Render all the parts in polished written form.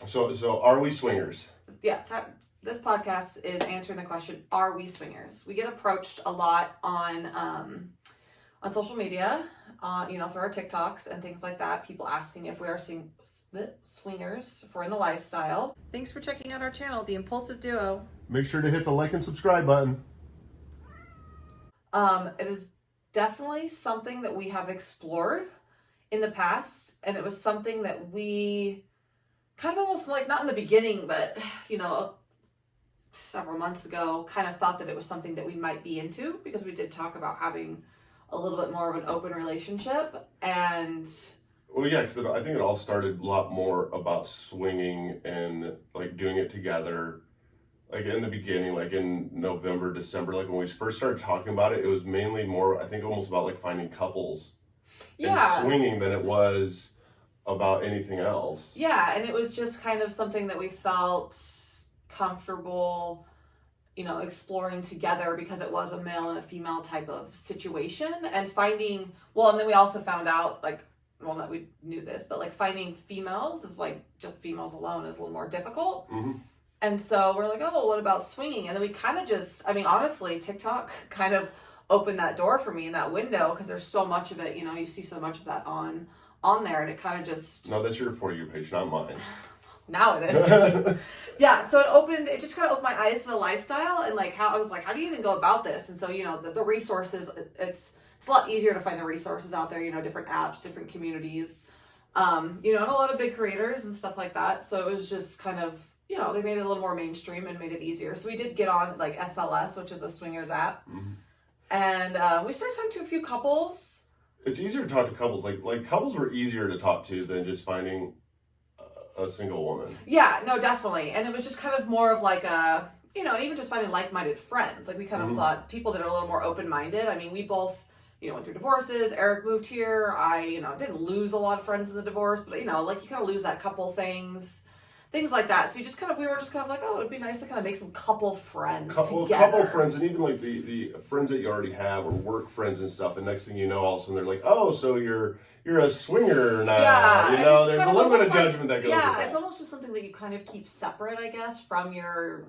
So are we swingers? Yeah, this podcast is answering the question, are we swingers? We get approached a lot on social media, through our TikToks and things like that. People asking if we are swingers, if we're in the lifestyle. Thanks for checking out our channel, The Impulsive Duo. Make sure to hit the like and subscribe button. It is definitely something that we have explored in the past, and it was something that we kind of almost like, not in the beginning, but, several months ago, kind of thought that it was something that we might be into, because we did talk about having a little bit more of an open relationship. And well, yeah, because I think it all started a lot more about swinging and like doing it together. Like in the beginning, like in November, December, like when we first started talking about it, it was mainly more, I think, almost about like finding couples and swinging than it was about anything else. Yeah, and it was just kind of something that we felt comfortable, exploring together, because it was a male and a female type of situation, and finding, and then we also found out, that we knew this, but like finding females is like just females alone is a little more difficult. Mm-hmm. And so we're like, oh, what about swinging? And then we kind of just, honestly, TikTok kind of opened that door for me in that window, because there's so much of it, you see so much of that on there, and it kind of just... No, that's your For You page, not mine. Now it is. Yeah, so it just kind of opened my eyes to the lifestyle, and like how do you even go about this? And so, the resources, it's a lot easier to find the resources out there, different apps, different communities, and a lot of big creators and stuff like that. So it was just kind of, they made it a little more mainstream and made it easier. So we did get on like SLS, which is a swingers app. Mm-hmm. And we started talking to a few couples. It's easier to talk to couples. Like couples were easier to talk to than just finding a single woman. Yeah, no, definitely. And it was just kind of more of like a, even just finding like-minded friends. Like we kind of thought people that are a little more open-minded. We both, went through divorces. Eric moved here. I, didn't lose a lot of friends in the divorce, but, you kind of lose that couple things like that. So we were just kind of like, oh, it'd be nice to kind of make some couple friends together. Couple friends, and even like the friends that you already have, or work friends and stuff. And next thing you know, all of a sudden they're like, oh, so you're a swinger now. Yeah, there's a little bit of judgment that goes with that. Yeah, it's almost just something that you kind of keep separate, I guess, from your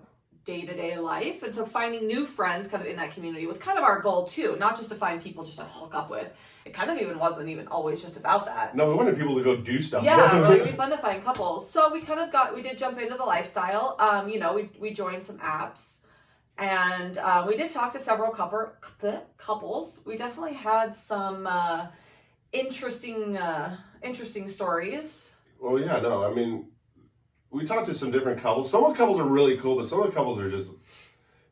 day-to-day life. And so finding new friends kind of in that community was kind of our goal too, not just to find people just to hook up with. It kind of even wasn't even always just about that. No, we wanted people to go do stuff. Yeah, it'd be fun to find couples. So we did jump into the lifestyle. We joined some apps, and we did talk to several couples. We definitely had some interesting stories. Well, yeah, no, we talked to some different couples. Some of the couples are really cool, but some of the couples are just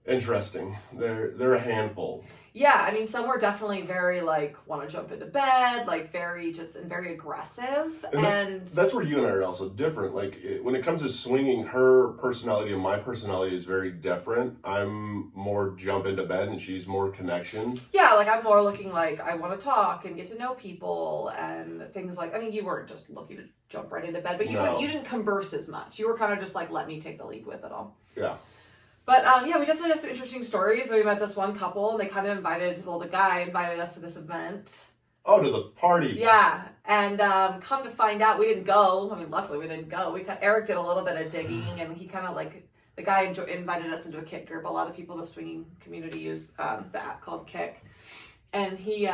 interesting. They're a handful. Yeah, some were definitely very want to jump into bed, very aggressive. And that's where you and I are also different. When it comes to swinging, her personality and my personality is very different. I'm more jump into bed and she's more connection. Yeah, I'm more looking I want to talk and get to know people and things you weren't just looking to jump right into bed, but you didn't converse as much. You were kind of just let me take the lead with it all. Yeah. But, we definitely have some interesting stories. We met this one couple, and they kind of the guy invited us to this event. Oh, to the party. Yeah. And come to find out, we didn't go. Luckily we didn't go. Eric did a little bit of digging, and he kind of the guy invited us into a Kick group. A lot of people in the swinging community use the app called Kick. And he, it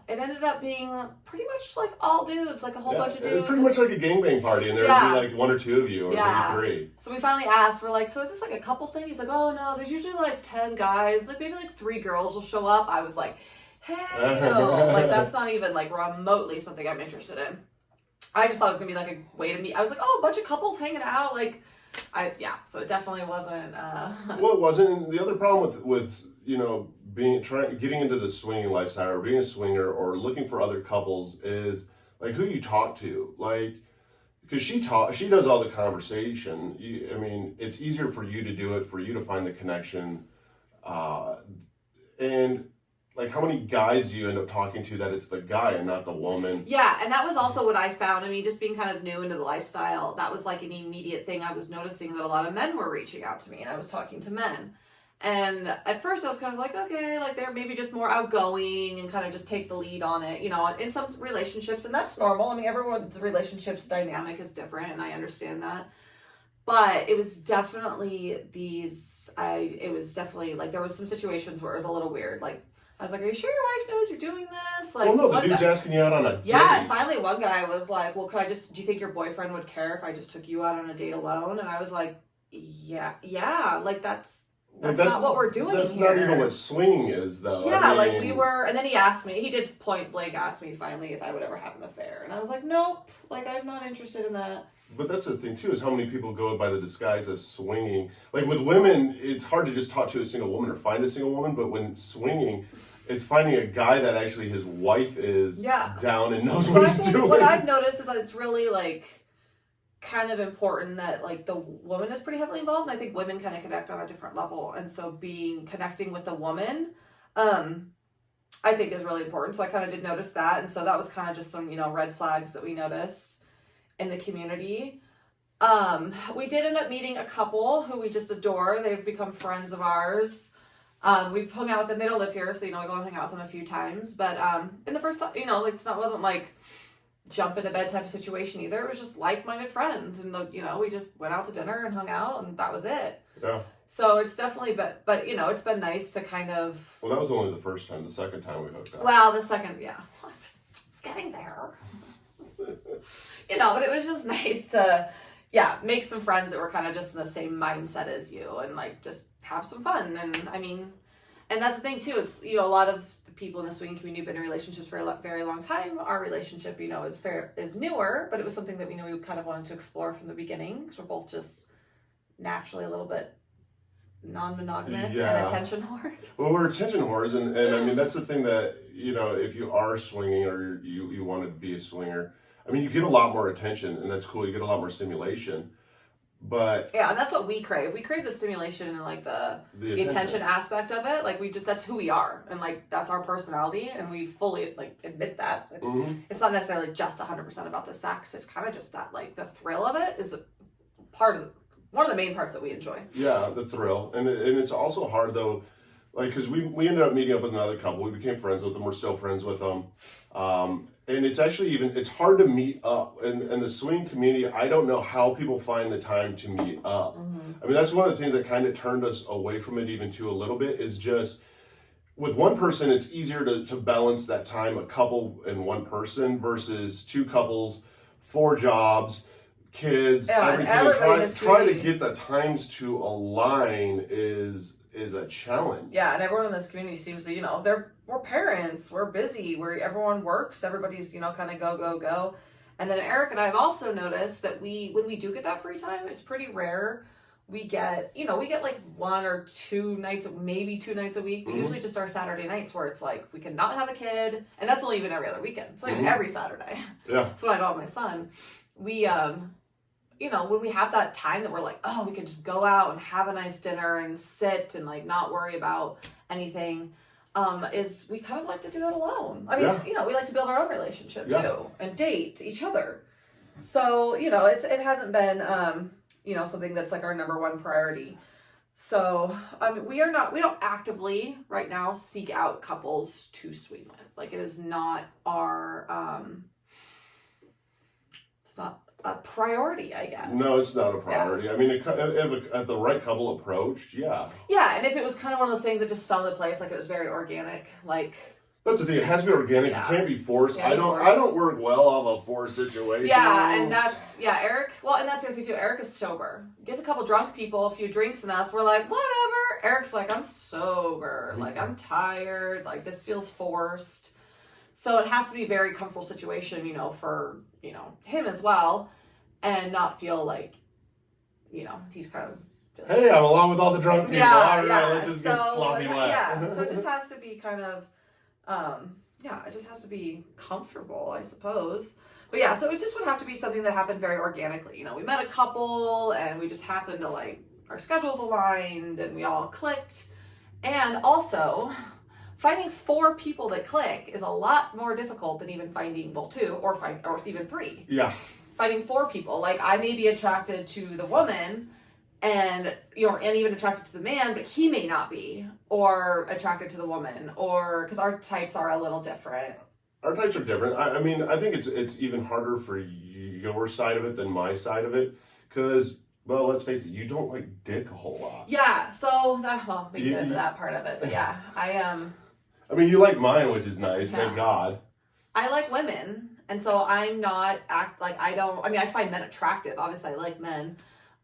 ended up being pretty much all dudes, a whole bunch of dudes. It was pretty much like a gangbang party, and there would be one or two of you, or maybe three. So we finally asked, we're so is this a couples thing? He's like, oh no, there's usually 10 guys, maybe 3 girls will show up. I was like, hey, no, that's not even remotely something I'm interested in. I just thought it was gonna be a way to meet. I was like, oh, a bunch of couples hanging out, so it definitely wasn't. Well, it wasn't. The other problem with getting into the swinging lifestyle, or being a swinger, or looking for other couples is who you talk to. Because she does all the conversation. It's easier for you to do it, for you to find the connection, and how many guys do you end up talking to that it's the guy and not the woman? Yeah, and that was also what I found. Just being kind of new into the lifestyle, that was an immediate thing. I was noticing that a lot of men were reaching out to me, and I was talking to men. And at first I was kind of okay, they're maybe just more outgoing and kind of just take the lead on it, in some relationships, and that's normal. Everyone's relationships dynamic is different, and I understand that. But it was definitely it was definitely like there was some situations where it was a little weird. Like I was like, "Are you sure your wife knows you're doing this?" Like, well, no, the dude's asking you out on a date. Yeah, and finally one guy was like, "Well, do you think your boyfriend would care if I just took you out on a date alone?" And I was like, yeah, like that's not what we're doing That's here. not even what swinging is, though. Yeah, like we were, and then he did point blank ask me finally if I would ever have an affair. And I was like, nope, like I'm not interested in that. But that's the thing, too, is how many people go by the disguise as swinging. Like, with women, it's hard to just talk to a single woman or find a single woman, but when swinging, it's finding a guy that actually his wife is down and knows what he's doing. What I've noticed is that it's really, like, kind of important that, like, the woman is pretty heavily involved, and I think women kind of connect on a different level, and so connecting with the woman, I think is really important. So I kind of did notice that, and so that was kind of just some, red flags that we noticed in the community. We did end up meeting a couple who we just adore. They've become friends of ours. We've hung out with them. They don't live here, so we go and hang out with them a few times. But in the first time, like it wasn't like jump into bed type of situation either. It was just like-minded friends, and we just went out to dinner and hung out, and that was it. Yeah. So it's definitely, but it's been nice to kind of. Well, that was only the first time. The second time we hooked up. Well, the second, yeah, I was getting there. But it was just nice to, make some friends that were kind of just in the same mindset as you and like just have some fun. And I mean, and that's the thing too. It's, a lot of the people in the swinging community have been in relationships for a very long time. Our relationship, is newer, but it was something that we knew we kind of wanted to explore from the beginning because we're both just naturally a little bit non-monogamous and attention whores. Well, we're attention whores, and I mean, that's the thing that, if you are swinging or you want to be a swinger, I mean, you get a lot more attention, and that's cool. You get a lot more stimulation, but yeah, and that's what we crave. We crave the stimulation and like the attention aspect of it. Like that's who we are, and like that's our personality, and we fully like admit that. Like, it's not necessarily just 100% about the sex. It's kind of just that like the thrill of it is one of the main parts that we enjoy. Yeah, the thrill, and it's also hard though. Like, because we ended up meeting up with another couple. We became friends with them. We're still friends with them. And it's actually it's hard to meet up. In the swing community, I don't know how people find the time to meet up. I mean, that's one of the things that kind of turned us away from it even too a little bit is just, with one person, it's easier to balance that time, a couple and one person versus two couples, 4 jobs, kids, everything. Try to get the times to align is a challenge. Yeah, and everyone in this community seems to, we're parents, we're busy, everyone works, everybody's, kind of go. And then Eric and I have also noticed that when we do get that free time, it's pretty rare. We get like 1 or 2 nights, maybe 2 nights a week, but usually just our Saturday nights where it's like, we cannot have a kid, and that's only even every other weekend. It's not even every Saturday. Yeah. That's when I don't have my son. We, when we have that time that we're like, oh, we can just go out and have a nice dinner and sit and like not worry about anything, is we kind of like to do it alone. I mean, we like to build our own relationship too and date each other. So, it hasn't been, something that's like our number one priority. So, we don't actively right now seek out couples to swing with. Like, it is not our, it's not a priority, I guess. No, it's not a priority. Yeah. I mean, if the right couple approached, yeah. Yeah, and if it was kind of one of those things that just fell into place, like it was very organic, like. That's the thing. It has to be organic. Yeah. It can't be forced. I don't work well off a forced situation. Yeah, and Eric. Well, and that's the other thing too. Eric is sober. Gets a couple drunk people, a few drinks in us. We're like, whatever. Eric's like, I'm sober. Like, I'm tired. Like, this feels forced. So it has to be a very comfortable situation, for, him as well, and not feel like, he's kind of just... Hey, I'm along with all the drunk people. All right, let's just get sloppy wet. Yeah, so it just has to be kind of, it just has to be comfortable, I suppose. But yeah, so it just would have to be something that happened very organically. We met a couple, and we just happened to, like, our schedules aligned, and we all clicked. And also... finding 4 people that click is a lot more difficult than even finding 2 or even 3. Yeah. Finding 4 people, like I may be attracted to the woman, and and even attracted to the man, but he may not be, or attracted to the woman, or because our types are a little different. Our types are different. I mean, I think it's even harder for your side of it than my side of it, because well, let's face it, you don't like dick a whole lot. Yeah, so we can get into that part of it, but yeah, I mean, you like mine, which is nice, thank God. I like women, and so I'm not I find men attractive. Obviously, I like men,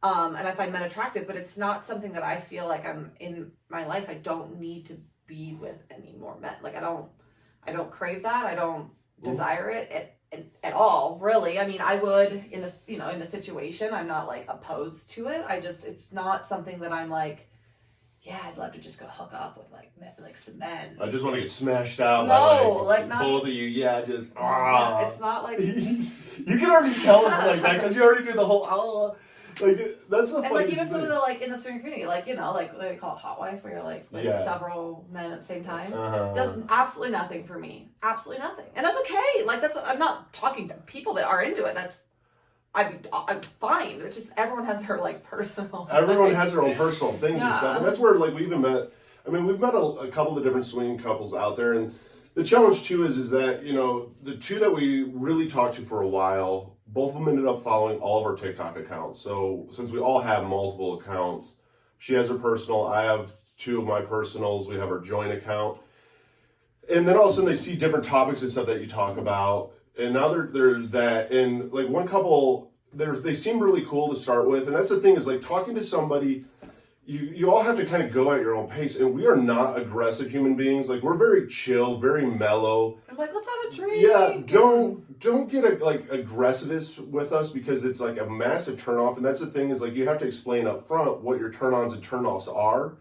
and I find men attractive, but it's not something that I feel like I'm in my life. I don't need to be with any more men. Like I don't crave that. I don't desire it at all, really. I mean, I would in this, in the situation. I'm not like opposed to it. It's not something that I'm like, yeah, I'd love to just go hook up with like some men. I just want to get smashed out. No, by both of you. Yeah, just It's not like you can already tell it's like that because you already do the whole that's the. And like even some of the in the swinger community, like they call it hot wife, where you're like several men at the same time. Does absolutely nothing for me. Absolutely nothing, and that's okay. Like I'm not talking to people that are into it. I'm fine. It's just everyone has their personal. Everyone has their own personal things and stuff, and that's where we even met. I mean, we've met a couple of different swinging couples out there, and the challenge too is that the two that we really talked to for a while, both of them ended up following all of our TikTok accounts. So since we all have multiple accounts, she has her personal, I have two of my personals. We have our joint account, and then all of a sudden they see different topics and stuff that you talk about. And now they're that, and one couple, they seem really cool to start with. And that's the thing is talking to somebody, you all have to kind of go at your own pace. And we are not aggressive human beings. We're very chill, very mellow. I'm like, let's have a drink. Yeah, don't get aggressivist with us because it's a massive turnoff. And that's the thing is you have to explain up front what your turn-ons and turn-offs are.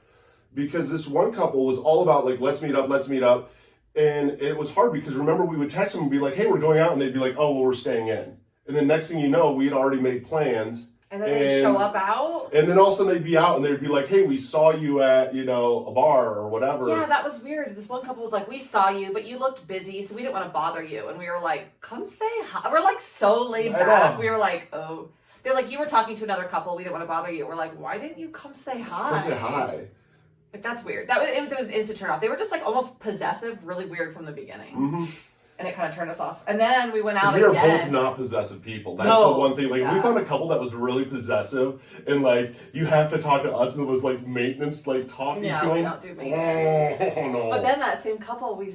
Because this one couple was all about let's meet up. And it was hard because remember we would text them and be like, hey, we're going out. And they'd be like, oh, well, we're staying in. And then next thing you know, we had already made plans. And then they'd show up out. And then all of a sudden they'd be out and they'd be like, hey, we saw you at, a bar or whatever. Yeah, that was weird. This one couple was like, we saw you, but you looked busy, so we didn't want to bother you. And we were like, come say hi. We're so laid back. We were like, oh. They're like, you were talking to another couple. We didn't want to bother you. We're like, why didn't you come say hi? Come say hi. That's weird. That was an instant turn off. They were just almost possessive, really weird from the beginning. Mm-hmm. And it kind of turned us off. And then we went out again. We are both not possessive people. That's the one thing. We found a couple that was really possessive, and you have to talk to us, and it was maintenance, talking to them. Yeah, we don't do maintenance. Oh, no. But then that same couple we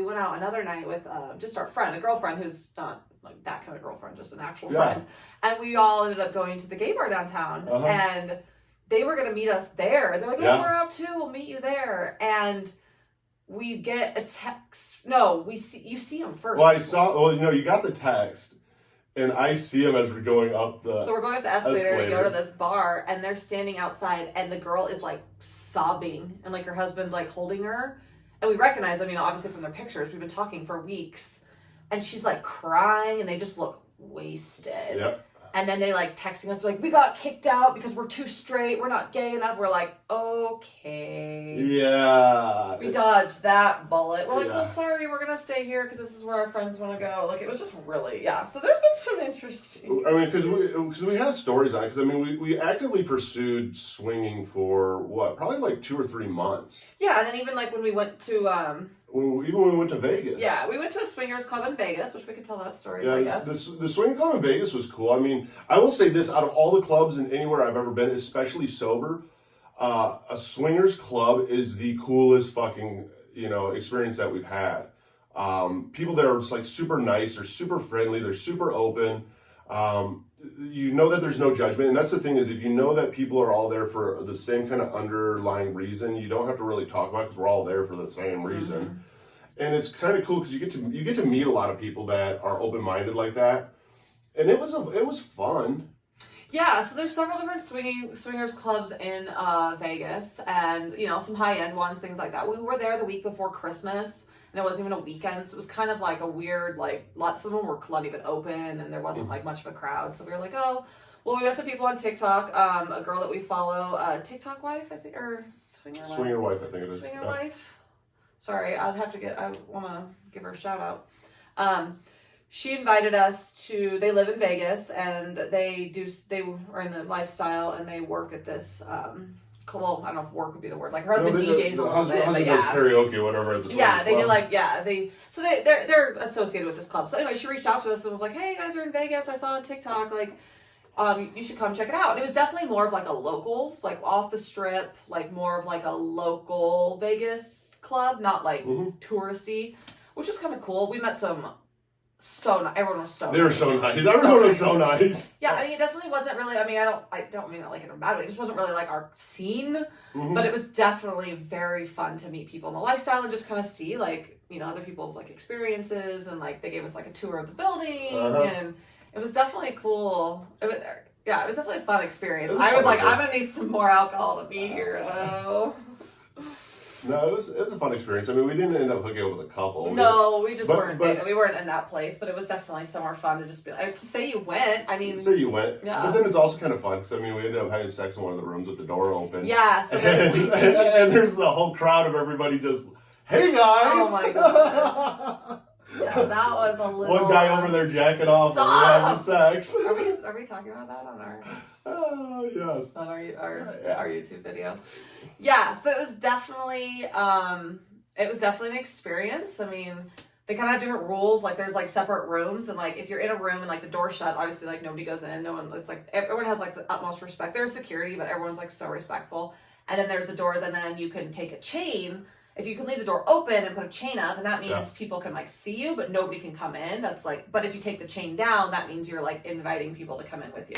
went out another night with just our friend, a girlfriend who's not that kind of girlfriend, just an actual friend. And we all ended up going to the gay bar downtown, and they were going to meet us there. They're like, oh, we're out too. We'll meet you there. And we get a text. No, you see him first. Well, you got the text. And I see him as we're going up the So we're going up the escalator to go to this bar. And they're standing outside. And the girl is sobbing. And her husband's holding her. And we recognize, obviously from their pictures, we've been talking for weeks. And she's crying. And they just look wasted. Yep. And then they texting us we got kicked out because we're too straight. We're not gay enough. We're like, okay. Yeah. We dodged that bullet. We're like, well, sorry, we're going to stay here because this is where our friends want to go. It was just really, So there's been some interesting. Because we had stories on it. Because, we actively pursued swinging for probably 2 or 3 months. Yeah. And then even when we went to, when we went to Vegas. Yeah, we went to a swingers club in Vegas, which we could tell that story, I guess. The swinging club in Vegas was cool. I will say this, out of all the clubs and anywhere I've ever been, especially sober, a swingers club is the coolest fucking, experience that we've had. People there are just super nice, they're super friendly, they're super open. You know that there's no judgment, and that's the thing is if you know that people are all there for the same kind of underlying reason, you don't have to really talk about it because we're all there for the same reason. Mm-hmm. And it's kind of cool because you get to meet a lot of people that are open-minded like that, and it was fun. Yeah, so there's several different swingers clubs in Vegas, and some high-end ones, things like that. We were there the week before Christmas. And it wasn't even a weekend, so it was kind of a weird, lots of them were not even open, and there wasn't much of a crowd. So we were like, oh, well, we met some people on TikTok. A girl that we follow, TikTok wife, I think, or Swinger wife, I think it is. Swinger wife. Sorry, I want to give her a shout out. She invited us to. They live in Vegas, and they are in the lifestyle, and they work at this. Well, I don't know if work would be the word. Her husband DJs a little bit. Husband does karaoke, whatever. They're associated with this club. So anyway, she reached out to us and was like, "Hey, you guys are in Vegas. I saw on TikTok. You should come check it out. And it was definitely more of like a locals, like off the strip, like more of like a local Vegas club, not like touristy, which was kind of cool. We met some everyone was so nice. They were so nice. Everyone was so nice. Yeah, I mean, it definitely wasn't really, I don't mean it like in a bad way. It just wasn't really like our scene, but it was definitely very fun to meet people in the lifestyle and just kind of see like, you know, other people's like experiences, and like they gave us like a tour of the building, and it was definitely cool. It was definitely a fun experience. I was like, I'm gonna need some more alcohol to be here though. No, it was a fun experience. I mean, we didn't end up hooking up with a couple. No, we just weren't in that place, but it was definitely somewhere fun to just be like, say you went. I mean, say you went. Yeah. But then it's also kind of fun because I mean, we ended up having sex in one of the rooms with the door open. Yeah. So and there's the whole crowd of everybody just, hey guys. Oh my god. Yeah, that was a little. One guy over there jacking off and having sex. Are we talking about that on our? Yes. On our YouTube video. Yeah, so it was definitely an experience. I mean, they kind of have different rules. Like there's like separate rooms, and like if you're in a room and like the door's shut, obviously like nobody goes in. No one. It's like everyone has like the utmost respect. There's security, but everyone's like so respectful. And then there's the doors, and then you can take a chain. If you can leave the door open and put a chain up, and that means people can like see you, but nobody can come in. That's like, but if you take the chain down, that means you're like inviting people to come in with you.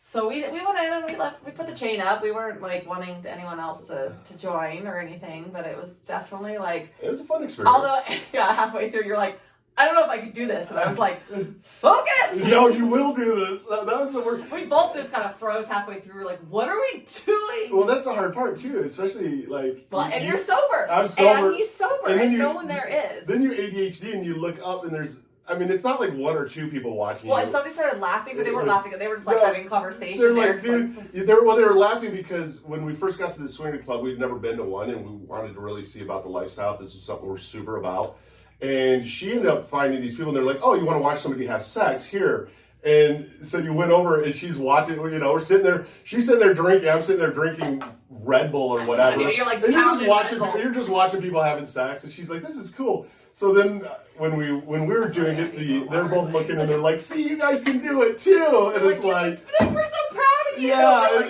So we went in and we put the chain up. We weren't like wanting anyone else to join or anything, but it was definitely like, it was a fun experience. Although halfway through you're like, I don't know if I could do this, and I was like, focus. No, you will do this. That was the worst. We both just kind of froze halfway through. We're like, what are we doing? Well, that's the hard part too, especially like. And you're sober. I'm sober. And he's sober, and no one there is. Then you're ADHD, and you look up, and there's. I mean, it's not like one or two people watching. Well, and somebody started laughing, but they weren't laughing. They were just like having conversation. They're like, dude, they were laughing because when we first got to the swinger club, we'd never been to one, and we wanted to really see about the lifestyle. This is something we're super about. And she ended up finding these people, and they're like, oh, you want to watch somebody have sex? Here. And so you went over, and she's watching, you know, we're sitting there, she's sitting there drinking, I'm sitting there drinking Red Bull or whatever. You're like, and you're just watching people having sex, and she's like, this is cool. So then when we were doing it, they're both looking, and they're like, see, you guys can do it too. And it's like, we're so proud of you. Yeah,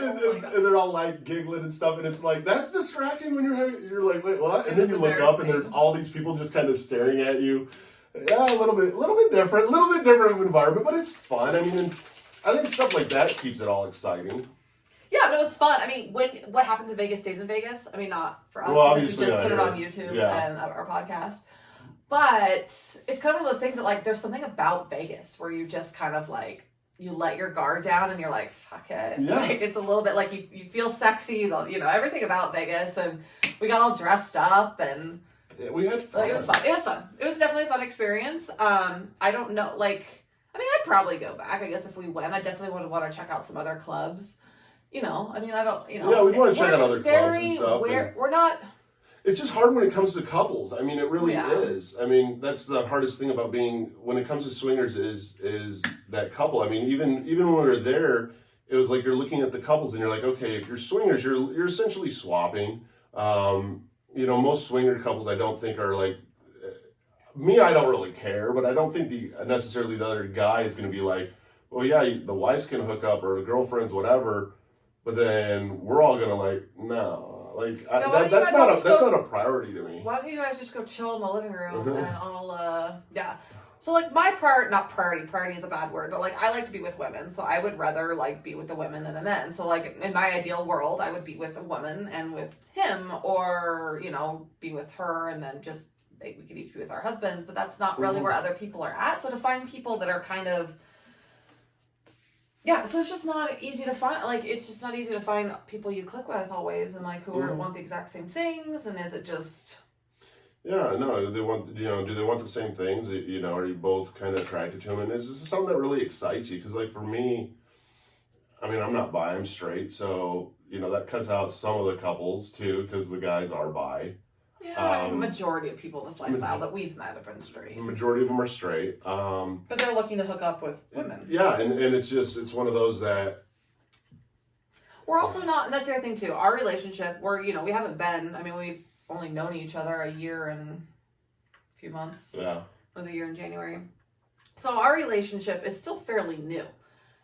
and they're all like giggling and stuff, and it's like, that's distracting when you're like, wait, what? And then you look up, and there's all these people just kind of staring at you. Yeah, a little bit different of environment, but it's fun. I mean, I think stuff like that keeps it all exciting. Yeah, no, it's fun. I mean, what happens in Vegas stays in Vegas. I mean, not for us, well, because we just put it on YouTube and our podcast. But it's kind of one of those things that, like, there's something about Vegas where you just kind of, like, you let your guard down and you're like, fuck it. Yeah. Like, it's a little bit like you feel sexy, you know, everything about Vegas. And we got all dressed up and... Yeah, we had fun. It was fun. It was definitely a fun experience. I don't know, like... I mean, I'd probably go back, I guess, if we went. I definitely would want to check out some other clubs. You know, I mean, I don't, you know... Yeah, we want to check out other clubs and stuff. We're not... It's just hard when it comes to couples. I mean, it really is. I mean, that's the hardest thing about being, when it comes to swingers, is that couple. I mean, even when we were there, it was like you're looking at the couples and you're like, okay, if you're swingers, you're essentially swapping. You know, most swinger couples I don't think are like, me, I don't really care, but I don't think necessarily the other guy is going to be like, well, yeah, the wives can hook up or the girlfriends, whatever, but then we're all going to like, no. Like that's not a priority to me. Why don't you guys just go chill in the living room and I'll So like my priority is a bad word, but like I like to be with women, so I would rather like be with the women than the men. So like in my ideal world, I would be with a woman and with him, or you know, be with her and then just we could each be with our husbands. But that's not really where other people are at. So to find people that are kind of so it's just not easy to find. Like, it's just not easy to find people you click with always, and like who want the exact same things. And is it just? Yeah, no. Do they want the same things? You know, are you both kind of attracted to them? And is this something that really excites you? Because like for me, I mean, I'm not bi, I'm straight, so you know that cuts out some of the couples too, because the guys are bi. Yeah, majority of people in this lifestyle that we've met have been straight. The majority of them are straight. But they're looking to hook up with women. Yeah, and it's one of those that... We're also not, and that's the other thing too, our relationship, we haven't been, I mean, we've only known each other a year and a few months. Yeah. It was a year in January. So our relationship is still fairly new.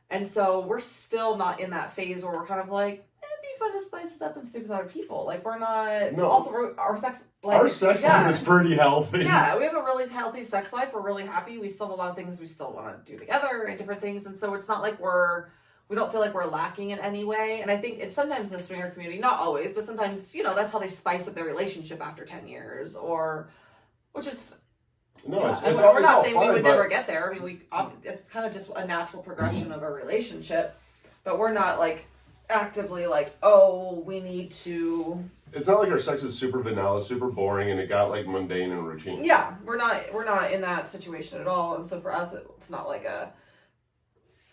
And so we're still not in that phase where we're kind of like, it'd be fun to spice it up and sleep with other people. Like, we're not. No. Also, our sex life. Our sex life is pretty healthy. Yeah, we have a really healthy sex life. We're really happy. We still have a lot of things we still want to do together and different things. And so it's not like we don't feel like we're lacking in any way. And I think it's sometimes the swinger community, not always, but sometimes, that's how they spice up their relationship after 10 years which is. No, yeah. We're not saying we would never get there. I mean, it's kind of just a natural progression of a relationship, but we're not like actively like, oh, we need to. It's not like our sex is super vanilla, super boring, and it got like mundane and routine. Yeah, we're not in that situation at all, and so for us, it's not like a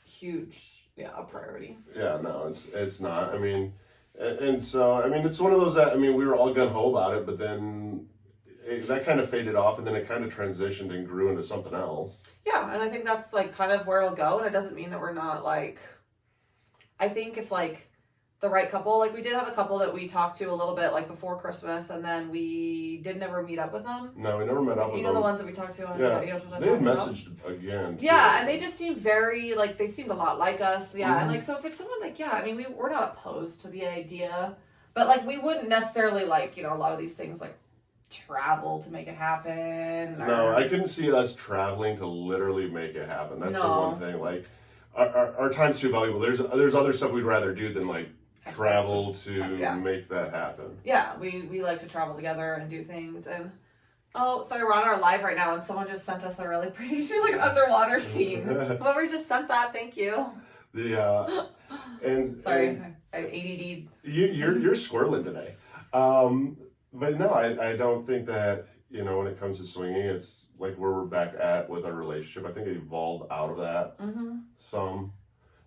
huge a priority. Yeah, no, it's not. I mean, and so I mean, it's one of those that we were all gung ho about it, but then. That kind of faded off, and then it kind of transitioned and grew into something else. Yeah, and I think that's like kind of where it'll go, and it doesn't mean that we're not like. I think if like the right couple, like we did have a couple that we talked to a little bit like before Christmas, and then we did never meet up with them. No, we never met up with them. You know the ones that we talked to. Yeah, they had messaged again. Yeah, and they just seemed very like they seemed a lot like us. Yeah, and like so if it's someone like I mean we're not opposed to the idea, but like we wouldn't necessarily like a lot of these things like. Travel to make it happen. No, I couldn't see us traveling to literally make it happen. That's the one thing. Like, our time's too valuable. There's other stuff we'd rather do than like travel to make that happen. Yeah, we like to travel together and do things. And sorry, we're on our live right now, and someone just sent us a really pretty, like an underwater scene. Whoever just sent that, thank you. And sorry, I ADD. You're squirreling today. But no, I don't think that, when it comes to swinging, it's like where we're back at with our relationship. I think it evolved out of that some.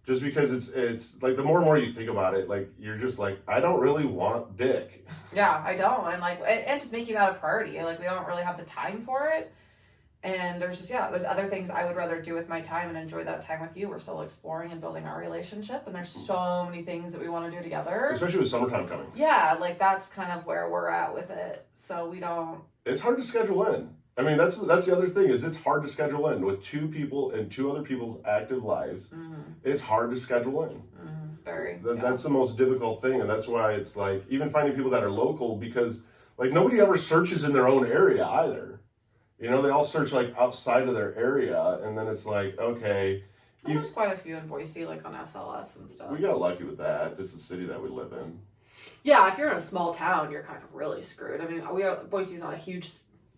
Just because it's like the more and more you think about it, like you're just like, I don't really want dick. Yeah, I don't. And like, and just making that a priority. Like we don't really have the time for it. And there's just, there's other things I would rather do with my time and enjoy that time with you. We're still exploring and building our relationship. And there's so many things that we want to do together. Especially with summertime coming. Yeah, like that's kind of where we're at with it. So we don't. It's hard to schedule in. I mean, that's the other thing is it's hard to schedule in with two people and two other people's active lives. It's hard to schedule in. Very. That's the most difficult thing. And that's why it's like, even finding people that are local because like nobody ever searches in their own area either. They all search like outside of their area, and then it's like, okay. There's quite a few in Boise, like on SLS and stuff. We got lucky with that. It's the city that we live in. Yeah, if you're in a small town, you're kind of really screwed. I mean, Boise's not a huge,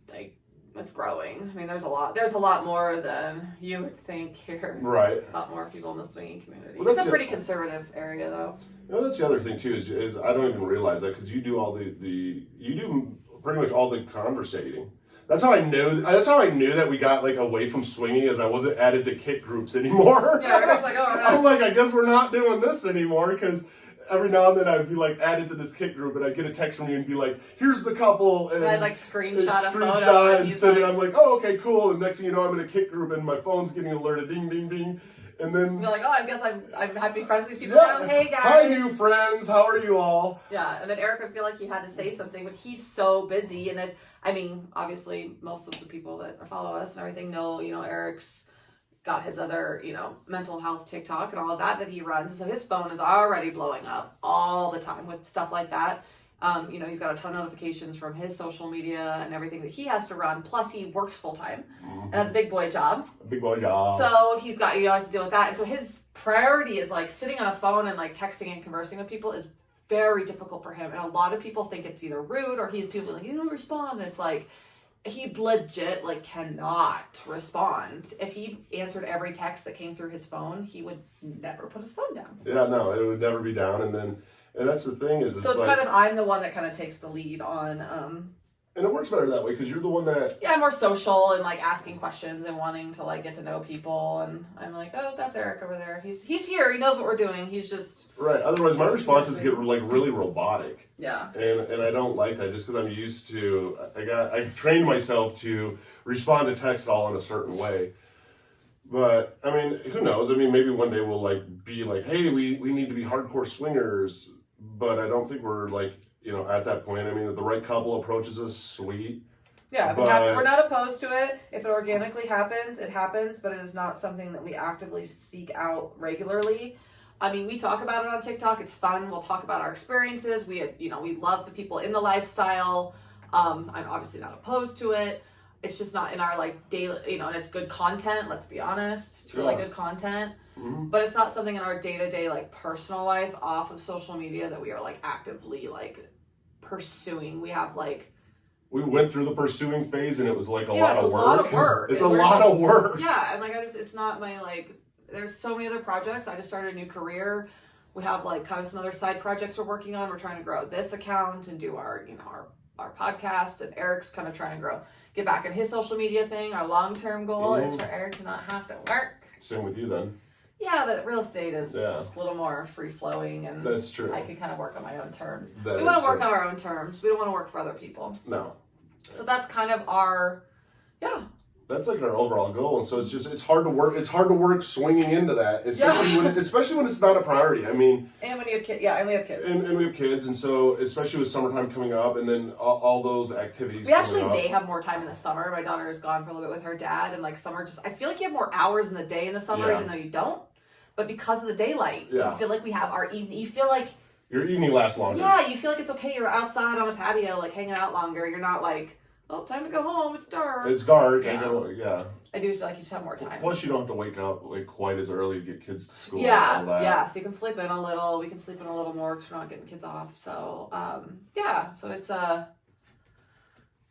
like, it's growing. I mean, there's a lot more than you would think here. Right. A lot more people in the swinging community. Well, it's a pretty conservative area, though. That's the other thing too is I don't even realize that because you do all you do pretty much all the conversating. That's how I knew that we got like away from swinging, as I wasn't added to kick groups anymore. Yeah, I was like, oh, no. I'm like, I guess we're not doing this anymore because every now and then I'd be like added to this kick group, and I'd get a text from you and be like, "Here's the couple," and I'd like screenshot and send it. I'm like, "Oh, okay, cool." And next thing you know, I'm in a kick group and my phone's getting alerted, ding, ding, ding. And then you're like, oh, I guess I'm happy friends with these people. Yeah. Hey guys. Hi new friends, how are you all? Yeah, and then Eric would feel like he had to say something, but he's so busy. And then, I mean, obviously most of the people that follow us and everything know, Eric's got his other, mental health TikTok and all of that he runs. So his phone is already blowing up all the time with stuff like that. He's got a ton of notifications from his social media and everything that he has to run. Plus, he works full time, and that's a big boy job. So he's got has to deal with that. And so his priority is like sitting on a phone and like texting and conversing with people is very difficult for him. And a lot of people think it's either rude or people like, you don't respond. And it's like he legit like cannot respond. If he answered every text that came through his phone, he would never put his phone down. Yeah, no, it would never be down. And that's the thing is, so it's like, kind of I'm the one that kind of takes the lead on. And it works better that way because you're the one that. Yeah, I'm more social and like asking questions and wanting to like get to know people. And I'm like, oh, that's Eric over there. He's here. He knows what we're doing. He's just. Right. Otherwise, my responses get like really robotic. Yeah. And I don't like that just because I'm used to. I trained myself to respond to text all in a certain way. But I mean, who knows? I mean, maybe one day we'll like be like, hey, we need to be hardcore swingers. But I don't think we're like, at that point. I mean, if the right couple approaches us, sweet. Yeah, we're not opposed to it. If it organically happens, it happens, but it is not something that we actively seek out regularly. I mean, we talk about it on TikTok. It's fun. We'll talk about our experiences. We love the people in the lifestyle. I'm obviously not opposed to it. It's just not in our like daily, and it's good content. Let's be honest. It's really good content. Mm-hmm. But it's not something in our day-to-day like personal life off of social media that we are like actively like pursuing. We have like, we went through the pursuing phase and it was like a lot of work. It's a lot of work. Yeah. And like, it's not my like, there's so many other projects. I just started a new career. We have like kind of some other side projects we're working on. We're trying to grow this account and do our podcast, and Eric's kind of trying to get back in his social media thing. Our long-term goal is for Eric to not have to work. Same with you then. Yeah, but real estate is a little more free-flowing, and that's true. I can kind of work on my own terms. We want to work on our own terms. We don't want to work for other people. No. So that's kind of our, That's like our overall goal, and so it's hard to work. It's hard to work swinging into that, especially when it's not a priority. I mean, and when you have kids, and we have kids, and we have kids, and so especially with summertime coming up, and then all those activities. We actually may have more time in the summer. My daughter is gone for a little bit with her dad, and like summer, I feel like you have more hours in the day in the summer, even though you don't. But because of the daylight, you feel like we have our evening. You feel like your evening lasts longer. Yeah, you feel like it's okay. You're outside on a patio, like hanging out longer. You're not like, oh, time to go home. It's dark. It's dark. Yeah. I do feel like you just have more time. Plus, you don't have to wake up like quite as early to get kids to school. Yeah, and all that. Yeah. So you can sleep in a little. We can sleep in a little more because we're not getting kids off. So, So it's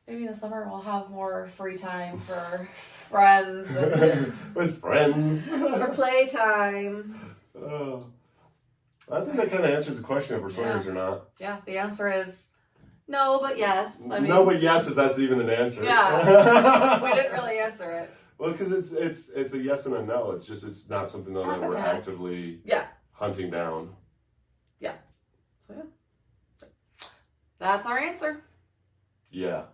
maybe in the summer we'll have more free time for friends. With friends. For playtime. I think that kind of answers the question if we're swingers or not. Yeah, the answer is no, but yes. I mean, no, but yes, if that's even an answer. Yeah, we didn't really answer it. Well, because it's a yes and a no. It's not something that we're actively hunting down. Yeah. So that's our answer. Yeah.